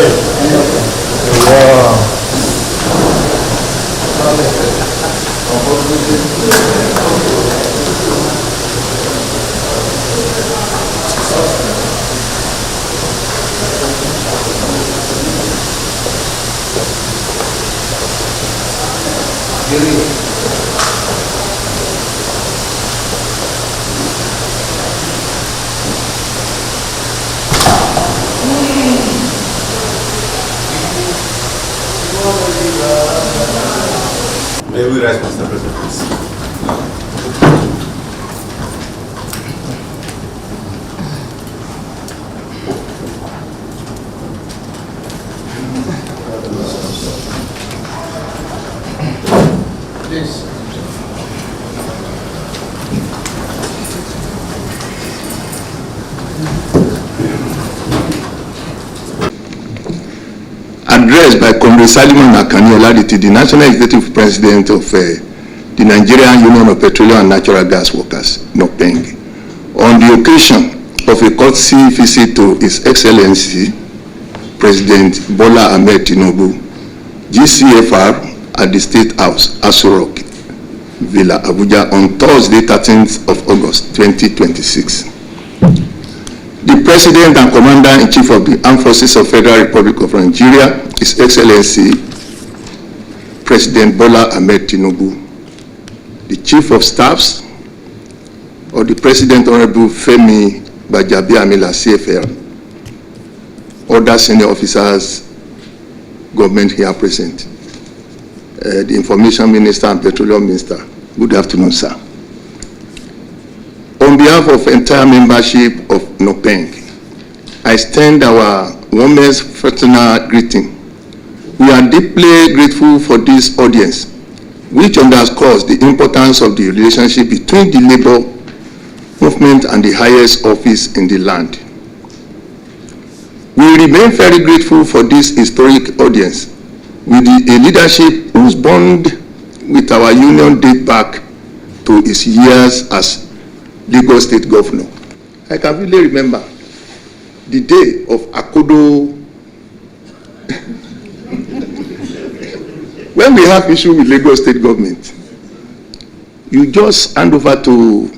Wow. May we rise, Mr. President, please? Please. Addressed by Comrade Salimon Akani Oladiti, the National Executive President of the Nigerian Union of Petroleum and Natural Gas Workers, NUPENG, on the occasion of a courtesy visit to His Excellency President Bola Ahmed Tinubu, GCFR, at the State House, Aso Rock, Villa, Abuja, on Thursday, 13th of August, 2026. The President and Commander-in-Chief of the Armed Forces of Federal Republic of Nigeria, His Excellency President Bola Ahmed Tinubu, the Chief of Staffs of the President Honorable Femi Gbajabiamila CFR, other senior officers, government here present, the Information Minister and Petroleum Minister. Good afternoon, sir. On behalf of entire membership of NUPENG, I extend our warmest fraternal greeting. We are deeply grateful for this audience, which underscores the importance of the relationship between the labor movement and the highest office in the land. We remain very grateful for this historic audience with a leadership whose bond with our union date back to his years as Lagos State Governor. I can really remember the day of Akodo. When we have issue with Lagos State government, you just hand over to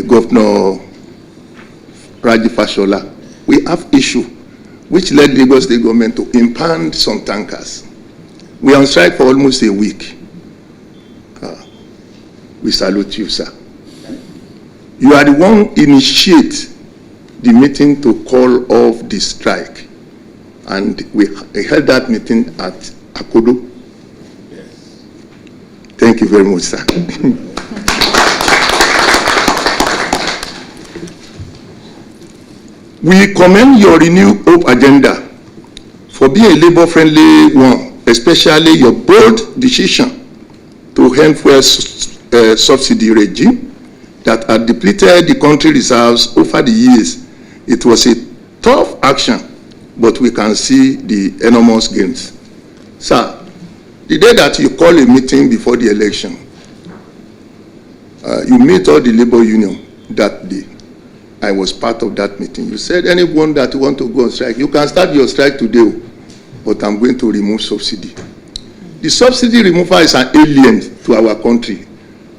Governor Raji Fashola. We have issue which led Lagos State government to impound some tankers. We are on strike for almost a week. We salute you, sir. You are the one initiate the meeting to call off the strike, and we held that meeting at Akodo. Yes. Thank you very much, sir. We commend your renewed hope agenda for being a labor-friendly one, especially your bold decision to end fuel subsidy regime that had depleted the country reserves over the years. It was a tough action, but we can see the enormous gains. Sir, the day that you call a meeting before the election, you meet all the labor union that day. I was part of that meeting. You said anyone that want to go on strike, you can start your strike today, but I'm going to remove subsidy. The subsidy removal is an alien to our country.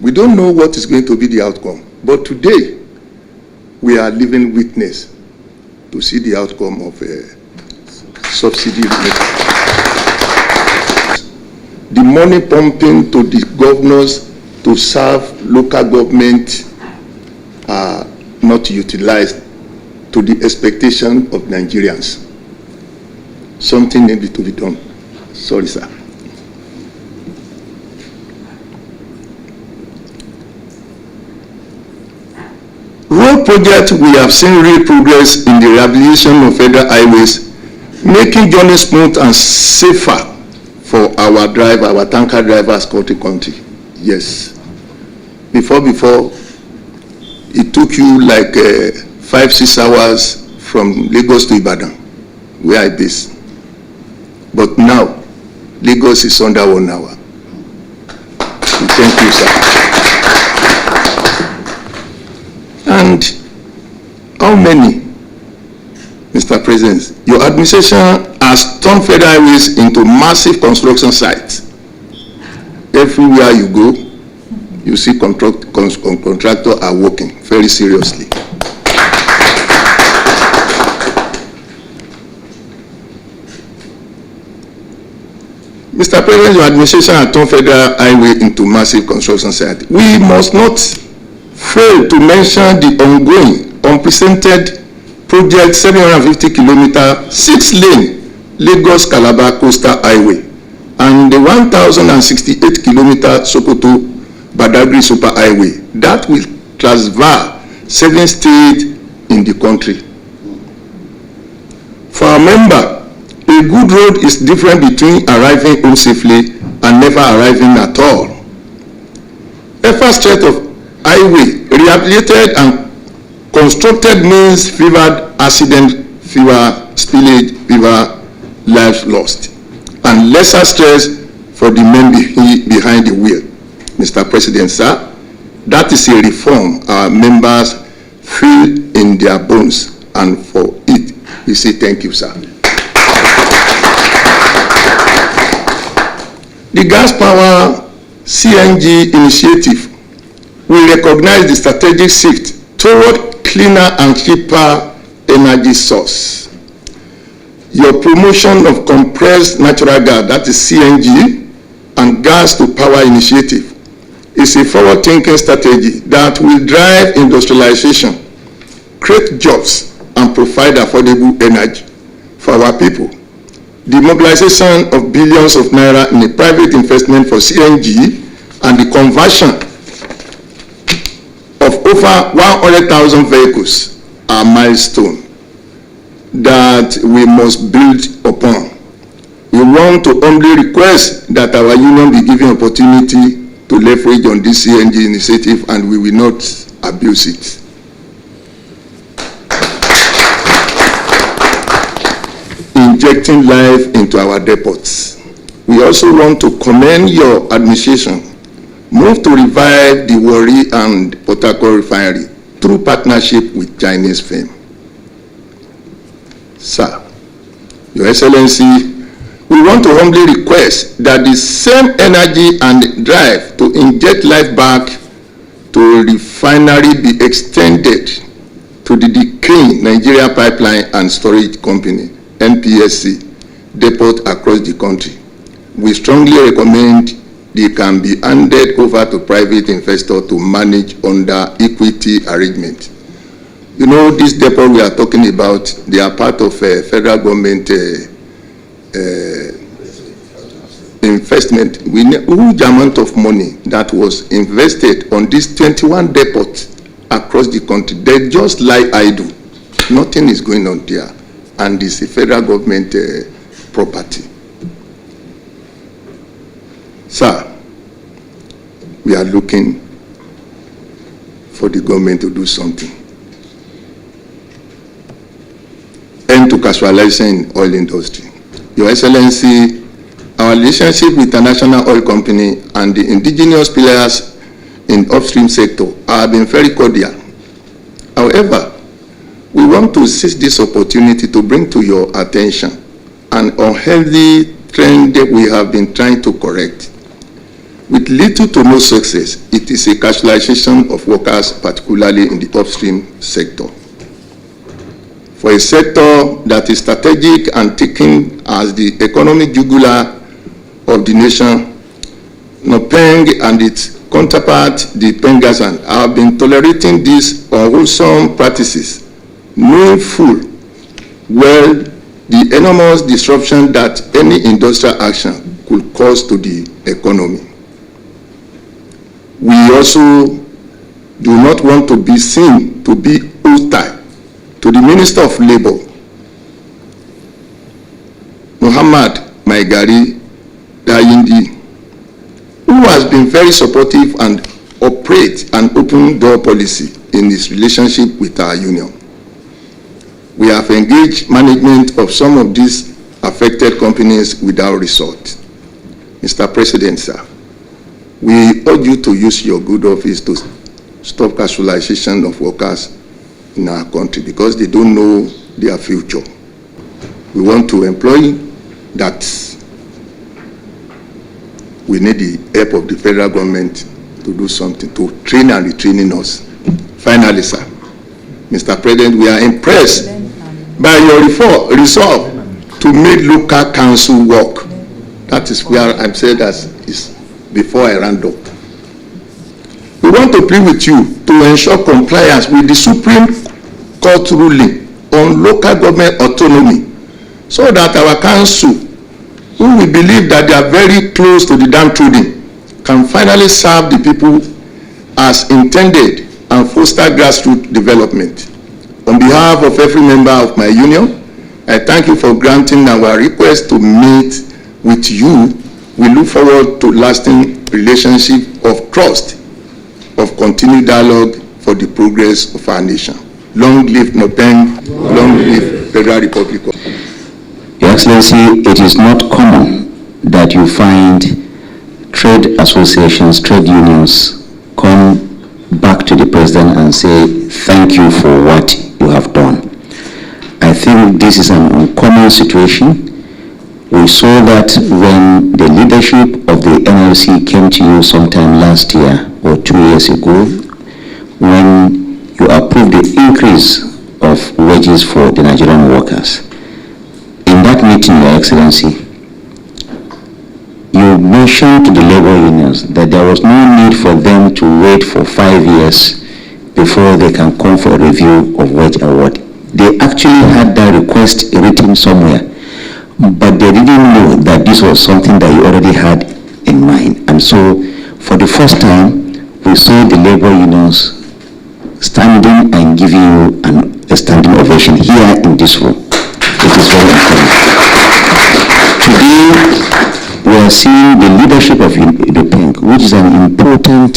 We don't know what is going to be the outcome, but today we are living witness to see the outcome of subsidy removal. The money pumping to the governors to serve local government are not utilized to the expectation of Nigerians. Something needs to be done. Sorry, sir. Road project, we have seen real progress in the rehabilitation of federal highways, making journey smooth and safer for our tanker drivers country. Yes. Before, it took you like 5-6 hours from Lagos to Ibadan, where I base. But now, Lagos is under 1 hour. Thank you, sir. And how many Mr. President, your administration has turned federal highways into massive construction sites. Everywhere you go, you see contractors are working very seriously. Mr. President, your administration has turned federal highway into massive construction site. We must not fail to mention the ongoing, unprecedented project 750 kilometer, 6-lane Lagos-Calabar Coastal Highway and the 1,068 kilometer Sokoto-Badagry Super Highway that will transfer 7 states in the country. For our member, a good road is different between arriving home safely and never arriving at all. A first stretch of highway rehabilitated and constructed means fewer accident, fewer spillage, fewer lives lost, and lesser stress for the men behind the wheel. Mr. President, sir, that is a reform our members feel in their bones, and for it, we say thank you, sir. The gas power CNG initiative will recognize the strategic shift toward cleaner and cheaper energy source. Your promotion of compressed natural gas, that is CNG, and gas to power initiative is a forward-thinking strategy that will drive industrialization, create jobs, and provide affordable energy for our people. The mobilization of billions of naira in a private investment for CNG and the conversion of over 100,000 vehicles are milestones that we must build upon. We want to humbly request that our union be given opportunity to leverage on this CNG initiative, and we will not abuse it. Injecting life into our depots. We also want to commend your administration move to revive the Warri and Port Harcourt Refinery through partnership with Chinese firm. Sir, Your Excellency, we want to humbly request that the same energy and drive to inject life back to refinery be extended to the decaying Nigeria Pipeline and Storage Company, NPSC, depot across the country. We strongly recommend they can be handed over to private investors to manage under equity arrangement. You know, this depot we are talking about, they are part of a federal government investment. We know huge amount of money that was invested on these 21 depots across the country. They just lie idle. Nothing is going on there, and it's a federal government property. Sir, we are looking for the government to do something. End to casualization in oil industry. Your Excellency, our relationship with the International Oil Company and the indigenous players in upstream sector have been very cordial. However, we want to seize this opportunity to bring to your attention an unhealthy trend that we have been trying to correct. With little to no success, it is a casualization of workers, particularly in the upstream sector. For a sector that is strategic and taken as the economic jugular of the nation, NUPENG and its counterpart, the Pengasan, have been tolerating these unwholesome practices, knowing full well the enormous disruption that any industrial action could cause to the economy. We also do not want to be seen to be hostile to the Minister of Labor, Muhammad Maigari Dayindi, who has been very supportive and operates an open door policy in his relationship with our union. We have engaged management of some of these affected companies without result. Mr. President, sir, we urge you to use your good office to stop casualization of workers in our country, because they don't know their future. We want to employ that. We need the help of the federal government to do something, to train and retraining us. Finally, sir, Mr. President, we are impressed by your resolve to make local council work. That is where I'm saying that is before I round up. We want to plead with you to ensure compliance with the Supreme Court ruling on local government autonomy, so that our council, who we believe that they are very close to the downtrodden, can finally serve the people as intended and foster grassroots development. On behalf of every member of my union, I thank you for granting our request to meet with you. We look forward to lasting relationship of trust, of continued dialogue for the progress of our nation. Long live NUPENG, long live Federal Republic. Your Excellency, it is not common that you find trade associations, trade unions come back to the President and say, thank you for what you have done. I think this is an uncommon situation. We saw that when the leadership of the NLC came to you sometime last year or 2 years ago, when you approved the increase of wages for the Nigerian workers. In that meeting, Your Excellency, you mentioned to the labor unions that there was no need for them to wait for 5 years before they can come for a review of wage award. They actually had that request written somewhere, but they didn't know that this was something that you already had in mind. And so, for the first time, we saw the labor unions standing and giving you a standing ovation here in this room. It is very important. Today, we are seeing the leadership of NUPENG, which is an important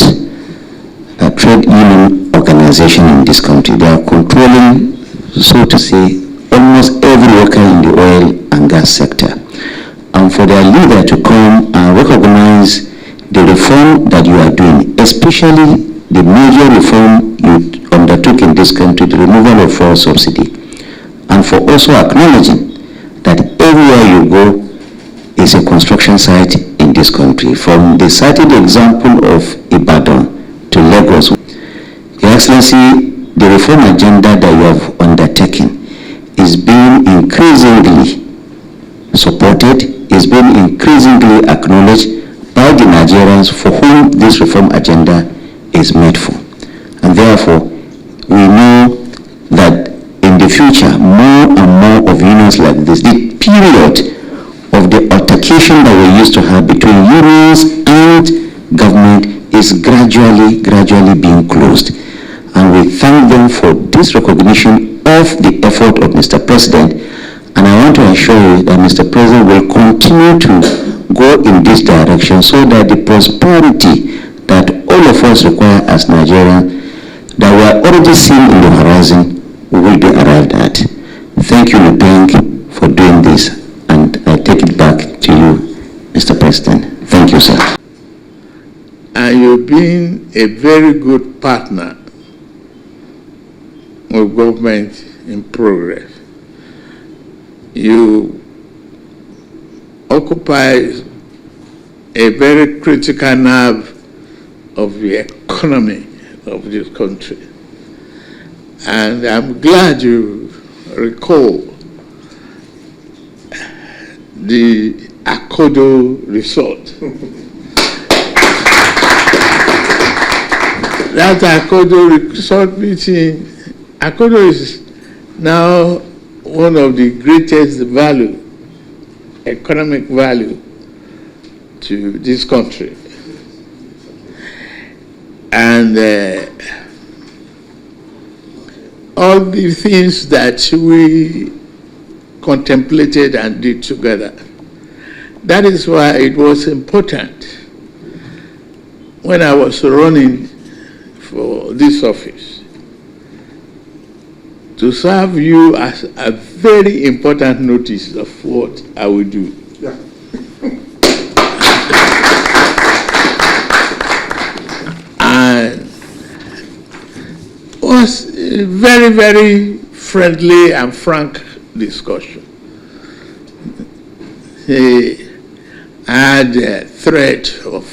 trade union organization in this country. They are controlling, so to say, almost every worker in the oil and gas sector. And for their leader to come and recognize the reform that you are doing, especially the major reform you undertook in this country, the removal of fuel subsidy, and for also acknowledging that everywhere you go is a construction site in this country, from the cited example of Ibadan to Lagos. Your Excellency, the reform agenda that you have undertaken is being increasingly supported, is being increasingly acknowledged by the Nigerians for whom this reform agenda is made for. And therefore, we know that in the future, more and more of unions like this, the period of the altercation that we used to have between unions and government is gradually being closed. And we thank them for this recognition of the effort of Mr. President. And I want to assure you that Mr. President will continue to go in this direction so that the prosperity that all of us require as Nigerians, that we are already seeing in the horizon, will be arrived at. Thank you, NUPENG, for doing this. And I take it back to you, Mr. President. Thank you, sir. And you've been a very good partner of government in progress. You occupy a very critical nerve of the economy of this country. And I'm glad you recall the Akodo resort. That Akodo resort meeting, Akodo is now one of the greatest value, economic value to this country. And all the things that we contemplated and did together. That is why it was important when I was running for this office to serve you as a very important notice of what I will do. Yeah. And was very, very friendly and frank discussion. He had a threat of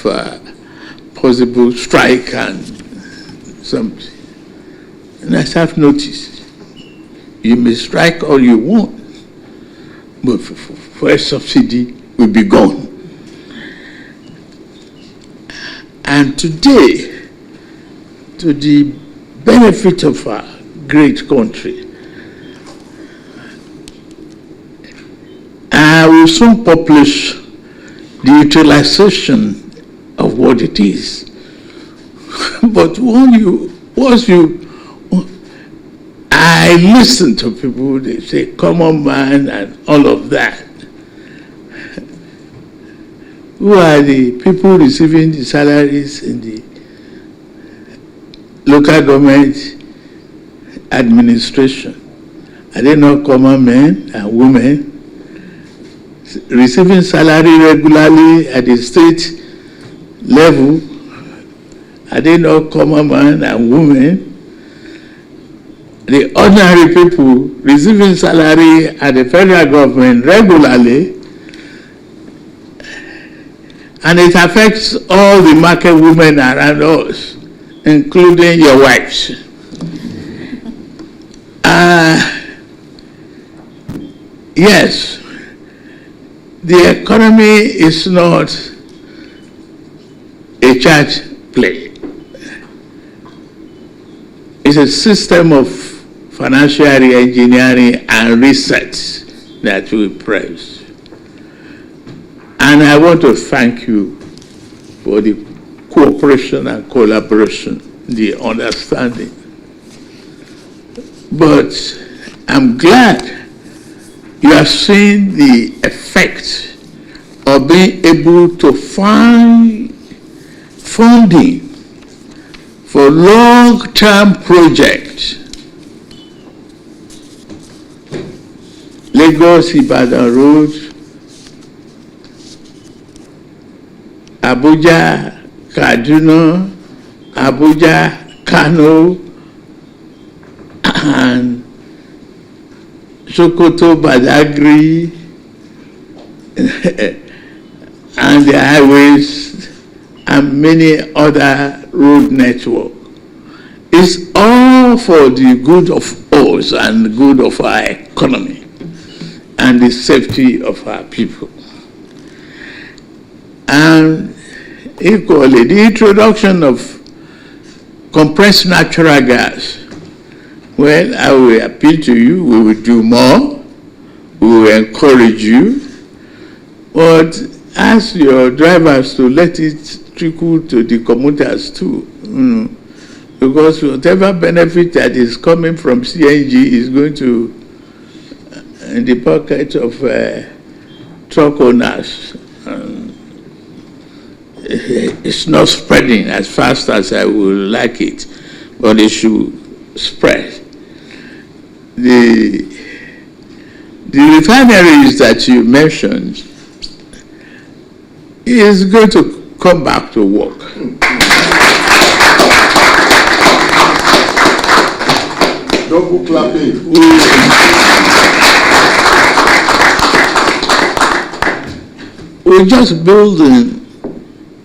possible strike and something. And I have noticed, you may strike all you want, but fuel subsidy will be gone. And today, to the benefit of our great country, I will soon publish the utilization of what it is. But I listen to people, they say common man and all of that. Who are the people receiving the salaries in the local government administration? Are they not common men and women receiving salary regularly at the state level? Are they not common men and women? The ordinary people receiving salary at the federal government regularly, and it affects all the market women around us, including your wives. Yes, the economy is not a church play. It's a system of financial engineering and research that we praise. And I want to thank you for the cooperation and collaboration, the understanding. But I'm glad you have seen the effect of being able to find funding for long-term projects. Lagos-Ibadan Road, Abuja-Kaduna, Abuja-Kano, and Sokoto-Badagry, and the highways, and many other road network. It's all for the good of us and the good of our economy and the safety of our people. And equally, the introduction of compressed natural gas. Well, I will appeal to you, we will do more, we will encourage you, but ask your drivers to let it trickle to the commuters too, because whatever benefit that is coming from CNG is going to in the pocket of truck owners. It's not spreading as fast as I would like it, but it should spread. The refineries that you mentioned is going to come back to work. Double clapping. We're just building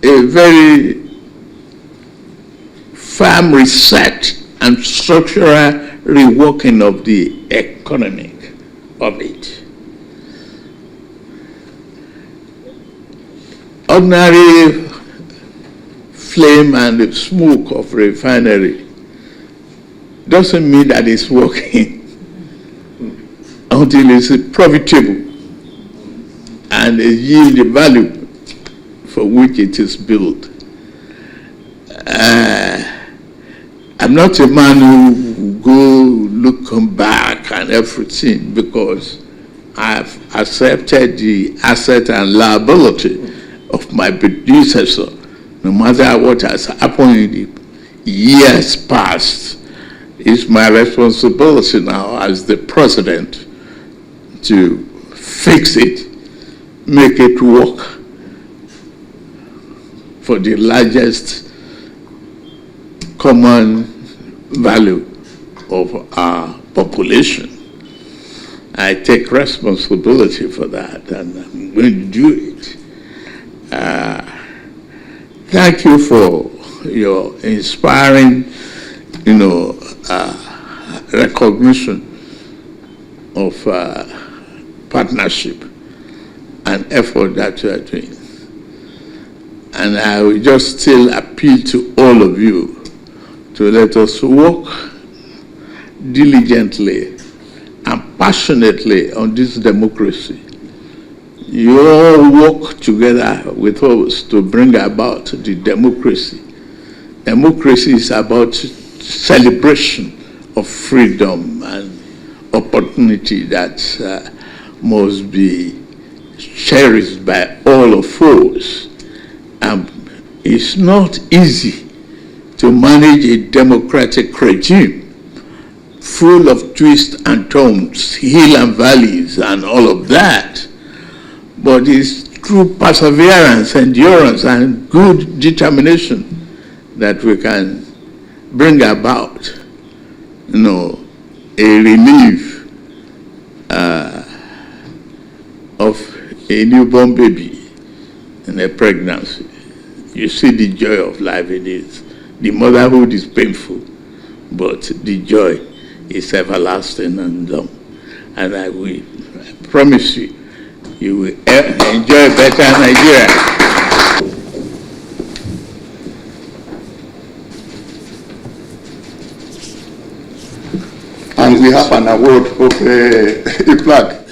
a very firm reset and structural reworking of the economy of it. Ordinary flame and the smoke of refinery doesn't mean that it's working until it's profitable and it yields the value for which it is built. I'm not a man who go looking back and everything, because I've accepted the asset and liability of my predecessor, no matter what has happened in the years past. It's my responsibility now as the president to fix it, make it work for the largest common value of our population. I take responsibility for that, and I'm going to do it. Thank you for your inspiring, recognition of partnership and effort that you are doing. And I will just still appeal to all of you to let us work diligently and passionately on this democracy. You all work together with us to bring about the democracy. Democracy is about celebration of freedom and opportunity that must be cherished by all of us. It's not easy to manage a democratic regime full of twists and turns, hills and valleys and all of that. But it's through perseverance, endurance, and good determination that we can bring about, a relief of a newborn baby in a pregnancy. You see the joy of life it is. The motherhood is painful, but the joy is everlasting and long. And I promise you, you will enjoy better Nigeria. And we have an award of a plaque.